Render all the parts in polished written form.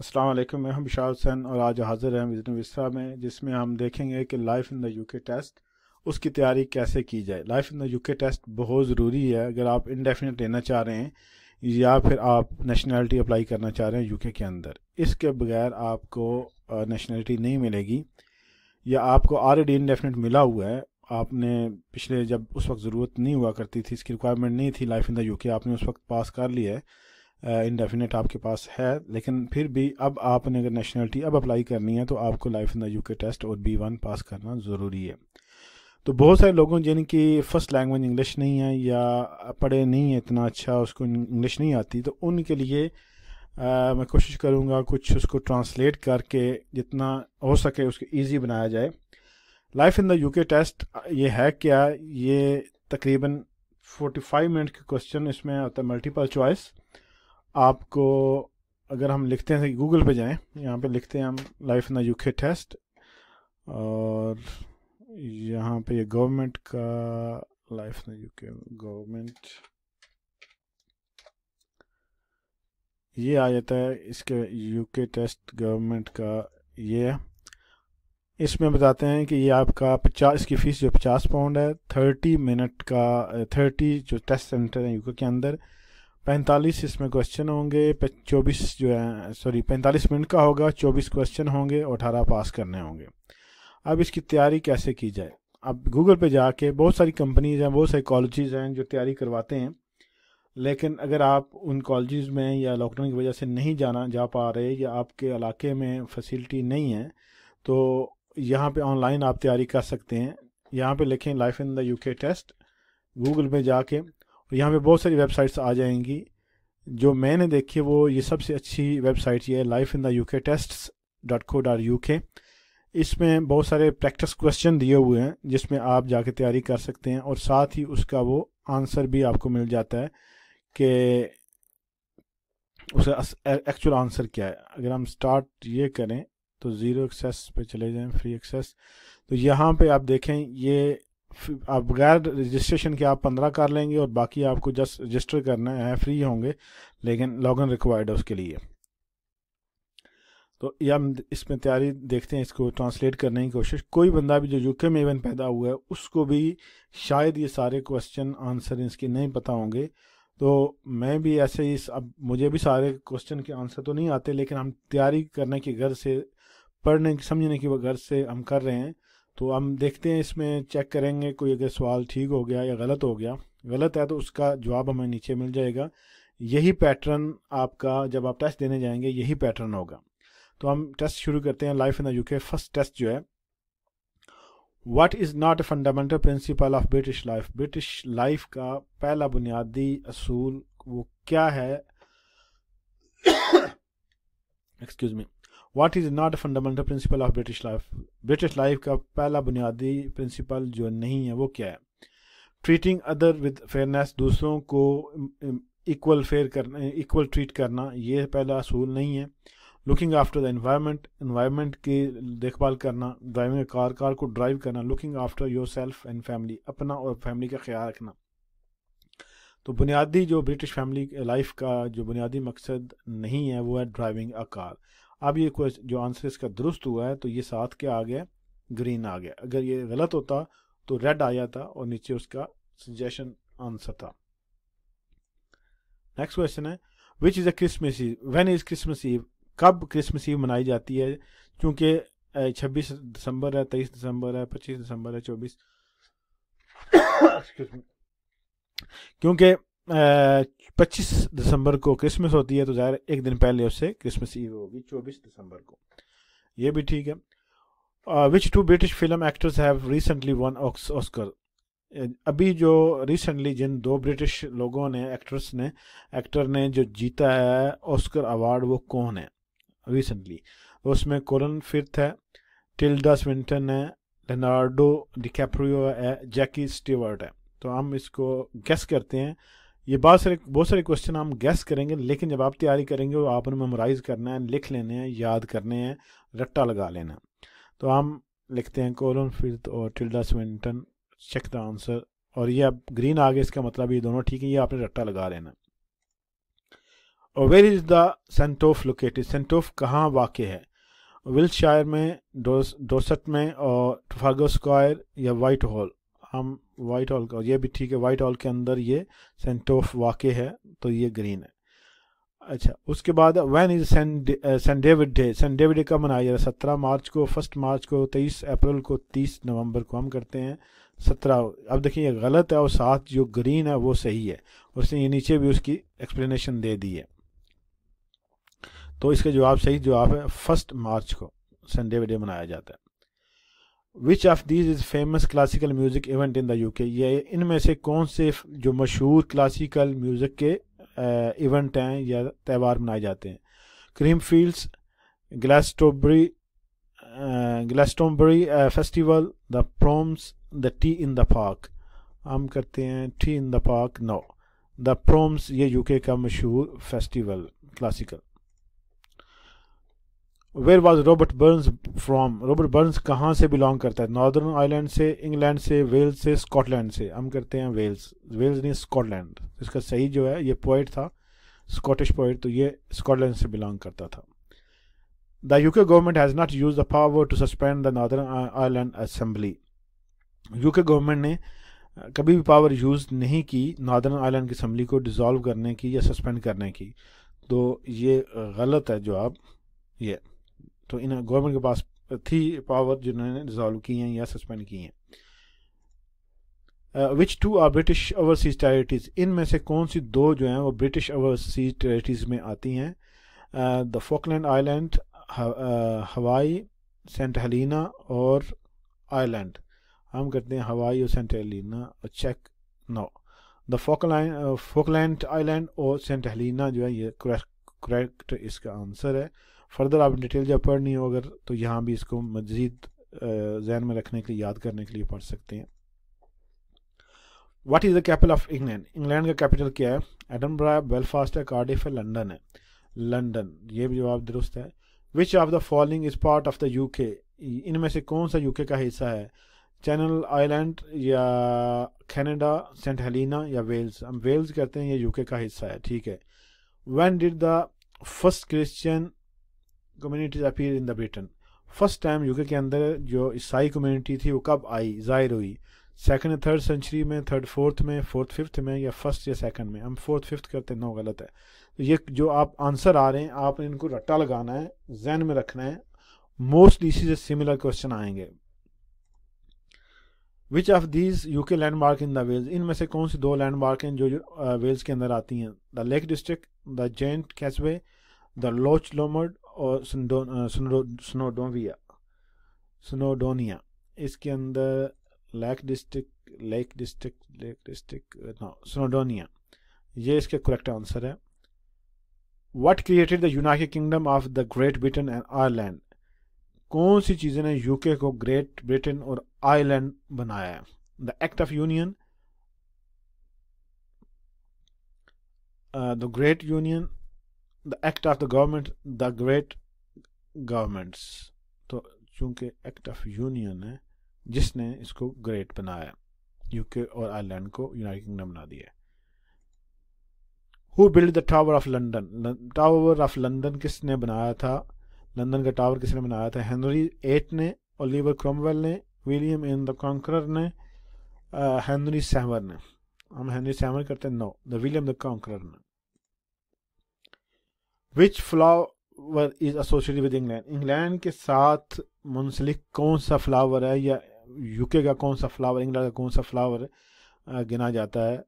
अस्सलाम वालेकुम, मैं हूं बिशाल हुसैन और आज हाज़िर हैं विज़न विस्टा में, जिसमें हम देखेंगे कि life in the UK test उसकी तैयारी कैसे की जाए। Life in the UK test बहुत ज़रूरी है अगर आप इंडेफिनिट लेना चाह रहे हैं या फिर आप नेशनलिटी अप्लाई करना चाह रहे हैं यूके के अंदर। इसके बगैर आपको नेशनलिटी नहीं मिलेगी या आपको ऑलरेडी इंडेफिनिट मिला हुआ है। आपने पिछले जब उस वक्त ज़रूरत नहीं हुआ करती थी, इसकी रिक्वायरमेंट नहीं थी लाइफ इन द यूके, आपने उस वक्त पास कर लिया है, इंडेफिनिट आपके पास है, लेकिन फिर भी अब आपने अगर नेशनलिटी अब अप्लाई करनी है तो आपको life in the UK test और B1 पास करना ज़रूरी है। तो बहुत सारे लोगों जिनकी फ़र्स्ट लैंग्वेज इंग्लिश नहीं है या पढ़े नहीं है इतना अच्छा, उसको इंग्लिश नहीं आती, तो उनके लिए मैं कोशिश करूँगा कुछ उसको ट्रांसलेट करके जितना हो सके उसको ईजी बनाया जाए। Life in the UK test ये है क्या? ये तकरीबन 45 मिनट के क्वेश्चन इसमें होता है, मल्टीपल चॉइस। आपको अगर हम लिखते हैं गूगल पे जाएं, यहाँ पे लिखते हैं हम life in the UK test और यहाँ पे ये गवर्नमेंट का life in the UK government ये आ जाता है। इसके यूके टेस्ट गवर्नमेंट का ये इसमें बताते हैं कि ये आपका 50, इसकी फ़ीस जो 50 पाउंड है, 30 मिनट का 30 जो टेस्ट सेंटर है यूके के अंदर, 45 इसमें क्वेश्चन होंगे, 24 जो है 45 मिनट का होगा, 24 क्वेश्चन होंगे और 18 पास करने होंगे। अब इसकी तैयारी कैसे की जाए? अब गूगल पे जाके बहुत सारी कंपनीज हैं, बहुत सारी कॉलेजेस हैं जो तैयारी करवाते हैं, लेकिन अगर आप उन कॉलेजेस में या लॉकडाउन की वजह से नहीं जा पा रहे या आपके इलाके में फैसिलिटी नहीं है, तो यहाँ पे ऑनलाइन आप तैयारी कर सकते हैं। यहाँ पे लिखें life in the UK test Google पे जाके, यहाँ पे बहुत सारी वेबसाइट्स आ जाएंगी। जो मैंने देखी वो ये सबसे अच्छी वेबसाइट ये है lifeintheuketests.co.uk। इसमें बहुत सारे प्रैक्टिस क्वेश्चन दिए हुए हैं जिसमें आप जाके तैयारी कर सकते हैं और साथ ही उसका वो आंसर भी आपको मिल जाता है कि उसका एक्चुअल आंसर क्या है। अगर हम स्टार्ट ये करें तो ज़ीरो एक्सेस पे चले जाएं, फ्री एक्सेस, तो यहाँ पे आप देखें ये आप बगैर रजिस्ट्रेशन के आप 15 कर लेंगे और बाकी आपको जस्ट रजिस्टर करना है, फ्री होंगे लेकिन लॉगिन रिक्वायर्ड है उसके लिए। तो ये हम इसमें तैयारी देखते हैं, इसको ट्रांसलेट करने की कोशिश। कोई बंदा भी जो यूके में इवन पैदा हुआ है उसको भी शायद ये सारे क्वेश्चन आंसर इसके नहीं पता होंगे। तो मैं भी ऐसे ही, अब मुझे भी सारे क्वेश्चन के आंसर तो नहीं आते, लेकिन हम तैयारी करने की गर्ज से, पढ़ने की समझने की गर्ज से हम कर रहे हैं। तो हम देखते हैं, इसमें चेक करेंगे कोई अगर सवाल ठीक हो गया या गलत हो गया। गलत है तो उसका जवाब हमें नीचे मिल जाएगा। यही पैटर्न आपका जब आप टेस्ट देने जाएंगे यही पैटर्न होगा। तो हम टेस्ट शुरू करते हैं life in the UK. First test जो है, what is not a fundamental principle of British life. British life का पहला बुनियादी असूल वो क्या है? Excuse me, what is not a fundamental principle of British life. British life का पहला बुनियादी प्रिंसिपल जो नहीं है वो क्या है? ट्रीटिंग अदर विद फेयरनेस, दूसरों को इक्वल फेयर करना, इक्वल ट्रीट करना, ये पहला असूल नहीं है। Looking after the environment, environment की देखभाल करना, ड्राइविंग कार को ड्राइव करना। Looking after your self and family, अपना और फैमिली का ख्याल रखना। तो बुनियादी जो ब्रिटिश फैमिली लाइफ का जो बुनियादी मकसद नहीं है वो है ड्राइविंग अ कार। अब ये जो आंसर इसका दुरुस्त हुआ है तो ये साथ क्या आ गया? ग्रीन आ गया। अगर ये गलत होता तो रेड आ जाता और नीचे उसका सजेशन आंसर था। नेक्स्ट क्वेश्चन है, which is a Christmas Eve, when is Christmas Eve, कब क्रिसमस ईव मनाई जाती है? क्योंकि 26 दिसंबर है, 23 दिसंबर है, 25 दिसंबर है, 24 क्योंकि 25 दिसंबर को क्रिसमस होती है तो ज़ाहिर एक दिन पहले उससे क्रिसमस ईव होगी 24 दिसंबर को। ये भी ठीक है। Which two British film actors have recently won Oscar. अभी जो रिसेंटली जिन दो ब्रिटिश लोगों ने, एक्टर ने जो जीता है ऑस्कर अवार्ड, वो कौन है रिसेंटली? उसमें कोलन फिर्थ है, टिल्डा स्विंटन है, लेनार्डो डिकैप्रियो है, जैकी स्टीवर्ट है। तो हम इसको गेस करते हैं। ये बहुत सारे क्वेश्चन हम गेस करेंगे, लेकिन जब आप तैयारी करेंगे वो आपने मेमोराइज करना है, लिख लेने हैं, याद करने हैं, रट्टा लगा लेना। तो हम लिखते हैं कोलन फिर्थ और Tilda Swinton, check the answer, और ये अब ग्रीन आ गया, इसका मतलब ये दोनों ठीक है, ये आपने रट्टा लगा लेना। और वेयर इज़ द सेंटोफ लोकेटेड, सेंटोफ कहाँ वाक़ है? विल्टशायर में, डोसट में, और ट्राफाल्गर स्क्वायर या वाइट हॉल। हम वाइट हॉल का, ये भी ठीक है, वाइट हॉल के अंदर ये सेंटोफ वाक़ है, तो ये ग्रीन है। अच्छा, उसके बाद when is Saint David Day, Saint David Day कब मनाया जाता है? 17 मार्च को, 1 मार्च को, 23 अप्रैल को, 30 नवंबर को। हम करते हैं 17। अब देखिए ये गलत है और साथ जो ग्रीन है वो सही है, उसने ये नीचे भी उसकी एक्सप्लेनेशन दे दी है। तो इसका जवाब, सही जवाब है 1 मार्च को सेंट डेविड डे मनाया जाता है। विच of these is famous classical music event in the UK, ये इनमें से कौन से जो मशहूर क्लासिकल म्यूजिक के इवेंट हैं या त्यौहार मनाए जाते हैं? Creamfields, Glastonbury festival, the Proms, the T in the park. हम करते हैं T in the park. No, the Proms ये यूके का मशहूर festival classical. Where was Robert Burns from, Robert Burns कहाँ से बिलोंग करता है? नॉर्दर्न आयरलैंड से, इंग्लैंड से, वेल्स से, स्कॉटलैंड से। हम करते हैं वेल्स, वेल्स नहीं स्कॉटलैंड। इसका सही जो है, ये पोइट था, स्कॉटिश पोइट, तो ये स्कॉटलैंड से बिलोंग करता था। The UK government has not use the power to suspend the Northern Ireland assembly, UK government ने कभी भी पावर यूज़ नहीं की नॉर्दर्न आयरलैंड की असम्बली को डिज़ोल्व करने की या सस्पेंड करने की, तो ये गलत है जवाब ये। तो इन गवर्नमेंट के पास थी पावर जिन्होंने डिज़ोल्व की हैं या सस्पेंड की हैं। Which two are British overseas territories, इनमें से कौन सी दो जो हैं वो ब्रिटिश ओवरसीज टेरिटरीज में आती हैं? The Falkland island, Hawaii, Saint Helena और आइलैंड। हम करते हैं हवाई और सेंट हेलिना और check. No, the Falkland island और सेंट हेलिना जो है ये करेक्ट इसका आंसर है। फर्दर आप डिटेल जब पढ़नी हो अगर, तो यहाँ भी इसको मज़ीद जहन में रखने के लिए, याद करने के लिए पढ़ सकते हैं। What is the capital of England, England का कैपिटल क्या है? एडनबरा, बेलफास्ट है, कार्डिफ है, लंदन है। लंदन, ये भी जवाब दुरुस्त है। Which of the following is part of the UK, इनमें से कौन सा यूके का हिस्सा है? चैनल आइलैंड या कनाडा, सेंट हेलिना या वेल्स। हम वेल्स करते हैं, ये यूके का हिस्सा है, ठीक है। When did the first Christian communities appear in the Britain, first time UK के अंदर जो ईसाई कम्युनिटी थी वो कब आई, जाहिर हुई? 2nd या 3rd सेंचुरी में, 3rd 4th में, 4th 5th में, या 1st या 2nd में? हम 4th 5th करते हैं। नो, गलत है। तो ये जो आप आंसर आ रहे हैं, आपने इनको रट्टा लगाना है, जहन में रखना है, मोस्टली इसी से सिमिलर क्वेश्चन आएंगे। Which of these UK landmark in the Wales, इनमें से कौन सी दो लैंडमार्क हैं जो वेल्स के अंदर आती हैं? The Lake District, the Giant causeway, the loch Lomond और स्नोडोनिया। इसके अंदर लेक डिस्ट्रिक्ट नो, स्नोडोनिया, ये इसके करेक्ट आंसर है। What created the United kingdom of the great Britain and Ireland, कौन सी चीज़ें ने यूके को ग्रेट ब्रिटेन और आयरलैंड बनाया है? The act of union, the great union, the act of the government, the great governments. तो चूंकि एक्ट ऑफ यूनियन है जिसने इसको ग्रेट बनाया, यूके और आयरलैंड को यूनाइटेड किंगडम बना दिया। Who build the tower of London, tower of London किसने बनाया था? लंदन का टावर किसने बनाया था? हेनरी 8 ने, ओलिवर क्रॉमवेल ने, विलियम इन द कॉन्करर ने, हेनरी 7 ने। हम हेनरी 7 करते हैं। No, the William the Conqueror ने। Which flower is associated with England, England के साथ मुंसलिक कौन सा फ्लावर है, या यूके का कौन सा फ्लावर, इंग्लैंड का कौन सा फ्लावर गिना जाता है?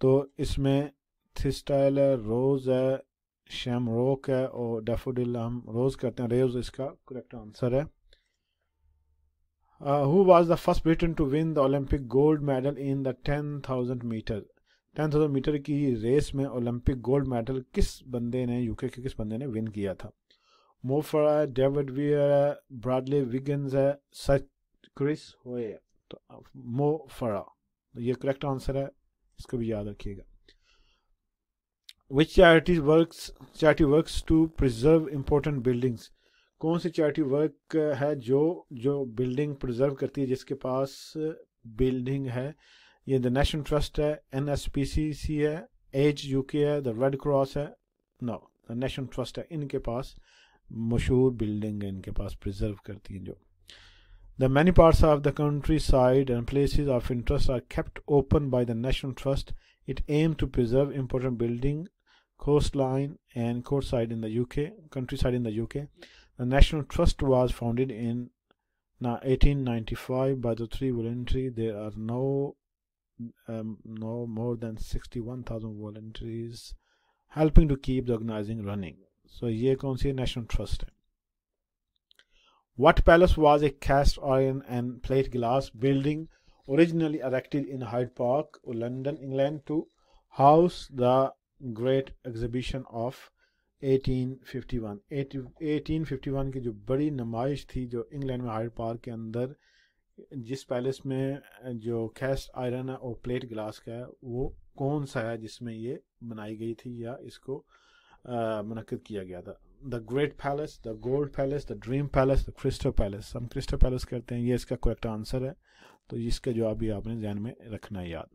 तो इसमें थिस्टाइल है, रोज है, शैमरोक है और डैफोडिल। हम रोज करते हैं, रोज इसका करेक्ट आंसर है। Who was the first Briton to win the Olympic gold medal in the 10,000 metre, 10,000 metre की रेस में ओलंपिक गोल्ड मेडल किस बंदे ने, यूके के किस बंदे ने विन किया था? मोफरा है, डेविड वियर है, ब्रैडली विगिन्स है, सच क्रिस होए। तो मोफरा ये करेक्ट आंसर है, इसको भी याद रखिएगा। Which charity works to preserve important buildings, कौन सी चैरिटी वर्क है जो बिल्डिंग प्रिजर्व करती है, जिसके पास बिल्डिंग है? ये द नेशनल ट्रस्ट है, NSPCC है, एज यूके है, द रेड क्रॉस है, नो द नेशनल ट्रस्ट है, इनके पास मशहूर बिल्डिंग है, इनके पास प्रिजर्व करती हैं जो। The many parts of the countryside and places of interest are kept open by the National Trust. It aims to preserve important building, coastline and countryside in the UK. The National Trust was founded in 1895 by the three voluntary. There are no more than 61,000 volunteers helping to keep the organizing running. So ये कौन सी national trust है? What palace was a cast iron and plate glass building originally erected in Hyde Park, London, England to house the Great Exhibition of 1851. 1851 की जो बड़ी नुमाइश थी जो England में हाइड पार्क के अंदर, जिस पैलेस में जो कैस्ट आयरन है और प्लेट ग्लास का है, वो कौन सा है जिसमें ये बनाई गई थी या इसको मुनक्किद किया गया था? The great palace, the gold palace, the dream palace, the crystal palace. हम क्रिस्टल पैलेस करते हैं, ये इसका करेक्ट आंसर है, तो इसका जवाब भी आपने ध्यान में रखना है याद।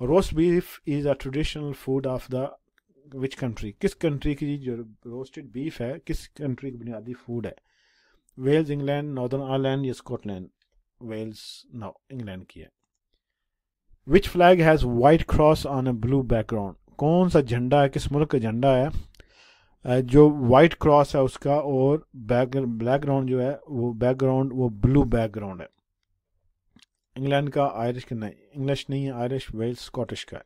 Roast beef is a traditional food of the which country? किस कंट्री की जो रोस्टेड बीफ है, किस कंट्री की बुनियादी फूड है? वेल्स, इंग्लैंड, नॉर्दर्न आयरलैंड या स्कॉटलैंड? वेल्स, नो, इंग्लैंड की है। Which flag has white cross on a blue background? कौन सा झंडा है, किस मुल्क का झंडा है जो वाइट क्रॉस है उसका और बैकग्राउंड जो है वो बैकग्राउंड वो ब्लू बैकग्राउंड है? इंग्लैंड का, आयरिश का नहीं, इंग्लिश नहीं है, आयरिश, वेल्स, स्कॉटिश का है।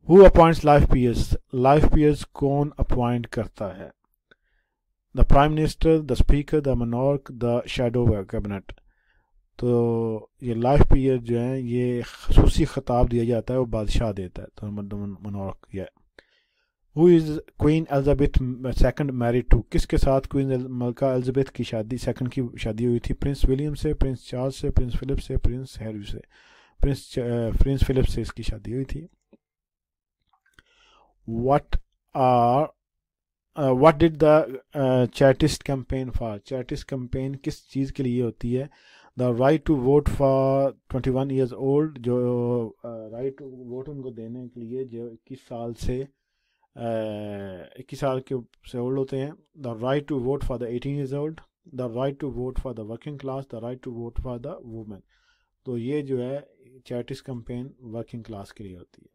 Who appoints life peers? Life peers कौन अपॉइंट करता है? The prime minister, the speaker, the monarch, the shadow cabinet. तो ये लाइफ पीयर जो है ये खसूसी खिताब दिया जाता है, वो बादशाह देता है, तो मोनार्क ये। Who is Queen Elizabeth second married to? किसके साथ क्वीन मलका एलिजाबेथ की शादी सेकंड की शादी हुई थी? प्रिंस विलियम से, प्रिंस चार्ल्स से, प्रिंस फिलिप से, प्रिंस हैरी से? प्रिंस फिलिप से इसकी शादी हुई थी। What did the chartist campaign for? chartist campaign किस चीज़ के लिए होती है? The right to vote for 21 years old, जो right to vote उनको देने के लिए जो 21 साल से 21 साल के से ओल्ड होते हैं। The right to vote for the 18 years old, the right to vote for the working class, the right to vote for the women। तो ये जो है chartist campaign वर्किंग क्लास के लिए होती है।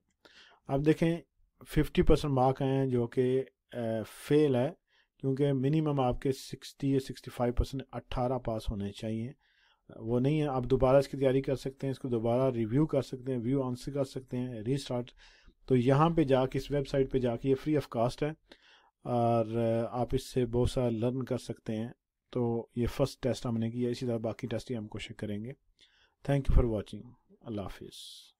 अब देखें 50% मार्क हैं जो कि फेल है, क्योंकि मिनिमम आपके 60 या 65% 18 पास होने चाहिए, वो नहीं है। आप दोबारा इसकी तैयारी कर सकते हैं, इसको दोबारा रिव्यू कर सकते हैं, व्यू आंसर कर सकते हैं, रीस्टार्ट। तो यहाँ पे जाके इस वेबसाइट पे जाके ये फ्री ऑफ कास्ट है और आप इससे बहुत सारा लर्न कर सकते हैं। तो ये फर्स्ट टेस्ट हमने किया, इसी तरह बाकी टेस्ट ही हम कोशिश करेंगे। Thank you for watching. अल्लाह हाफिज़।